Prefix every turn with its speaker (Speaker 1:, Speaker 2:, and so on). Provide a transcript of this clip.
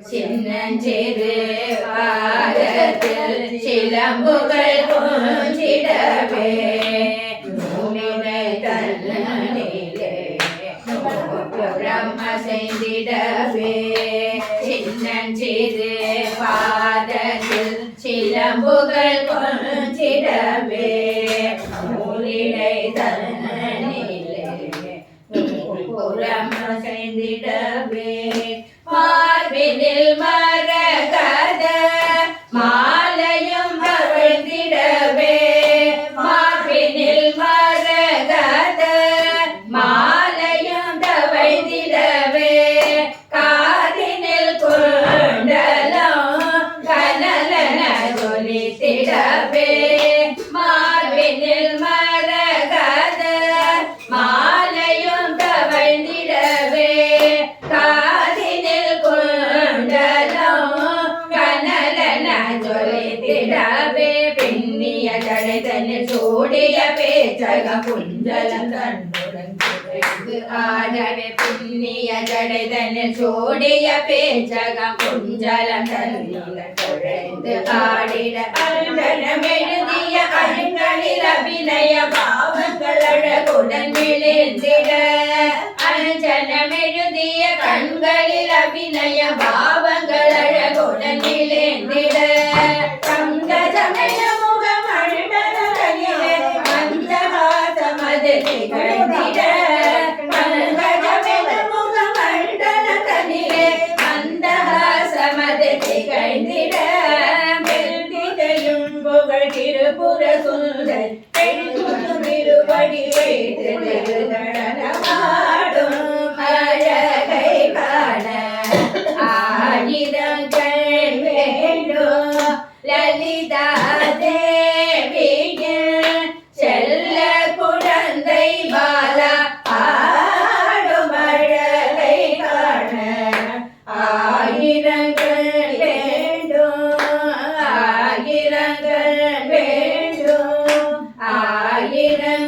Speaker 1: சின்னஞ்சிறு பாதத்தில் சிலம்புகள் கொஞ்சிடவே நூலினை தன்னிலே நூபுறம் அசைந்திடவே சின்னஞ்சிறு பாதத்தில் சிலம்புகள் கொஞ்சிடவே நூலினை தன்னிலே நூபுறம் அசைந்திடவே மார்பினில் மரகத மாலையும் தவழ்ந்திடவே மார்பினில் மரகத மாலையும் தவழ்ந்திடவே காதினில் குண்டலம் கனலன ஜொலித்திடவே மார்பினில் மரகத மாலையும் தவழ்ந்திடவே பின்னிய ஜடைதனில் சூடிய பேச்சகம் குஞ்சலம் கண்ணுடன் ஆடவே பின்னிய ஜடைதனில் சூடிய பேச்சகம் குஞ்சலம் கண்ணுடன் குழைந்து ஆடிட அஞ்சனம் எழுதிய கண்களில் அபிநய பாவங்கள் அழகுடன் விழுந்திட அஞ்சனம் எழுதிய கண்களில் அபிநய பாவங்கள் அழகுடன் விழுந்திட திருபுர சுந்தர் திருபடி வைத்து நடனமாடும் அழகை காண ஆயிரங்கள் வேண்டும் லலிதா தேவியின் செல்ல குழந்தை பாலா ஆடும் அழகை காண ஆயிரங்கள் வேண்டும் ஆயிரங்கள் வேண்டும் ஆயிரங்கள்